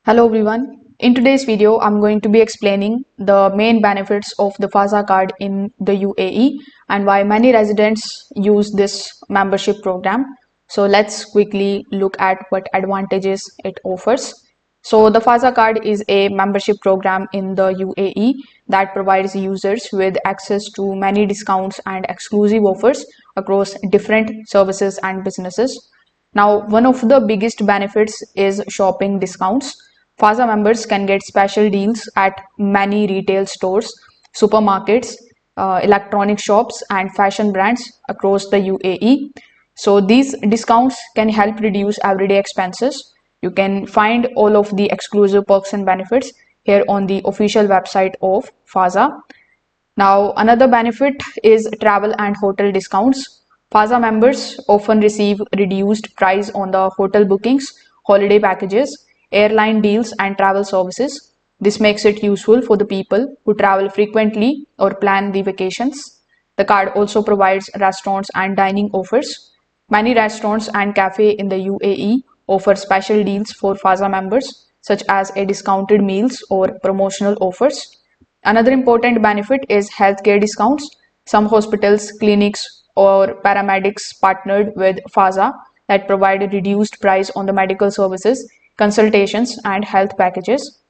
Hello everyone. In today's video, I'm going to be explaining the main benefits of the Fazaa card in the UAE and why many residents use this membership program. So let's quickly look at what advantages it offers. So the Fazaa card is a membership program in the UAE that provides users with access to many discounts and exclusive offers across different services and businesses. Now, one of the biggest benefits is shopping discounts. Fazaa members can get special deals at many retail stores, supermarkets, electronic shops, and fashion brands across the UAE. So, these discounts can help reduce everyday expenses. You can find all of the exclusive perks and benefits here on the official website of Fazaa. Now, another benefit is travel and hotel discounts. Fazaa members often receive reduced price on the hotel bookings, holiday packages, airline deals, and travel services. This makes it useful for the people who travel frequently or plan the vacations. The card also provides restaurants and dining offers. Many restaurants and cafes in the UAE offer special deals for Fazaa members, such as a discounted meals or promotional offers. Another important benefit is healthcare discounts. Some hospitals, clinics, or paramedics partnered with Fazaa that provide a reduced price on the medical services, consultations, and health packages.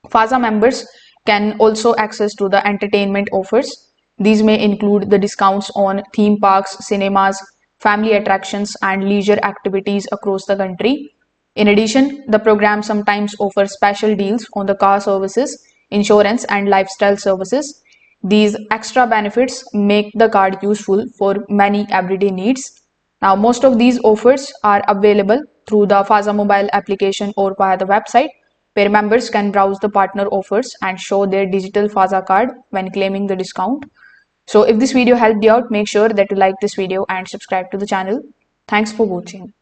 Fazaa members can also access to the entertainment offers. These may include the discounts on theme parks, cinemas, family attractions, and leisure activities across the country. In addition, the program sometimes offers special deals on the car services, insurance, and lifestyle services. These extra benefits make the card useful for many everyday needs. Now, most of these offers are available through the Fazaa mobile application or via the website, where members can browse the partner offers and show their digital Fazaa card when claiming the discount. So if this video helped you out, make sure that you like this video and subscribe to the channel. Thanks for watching.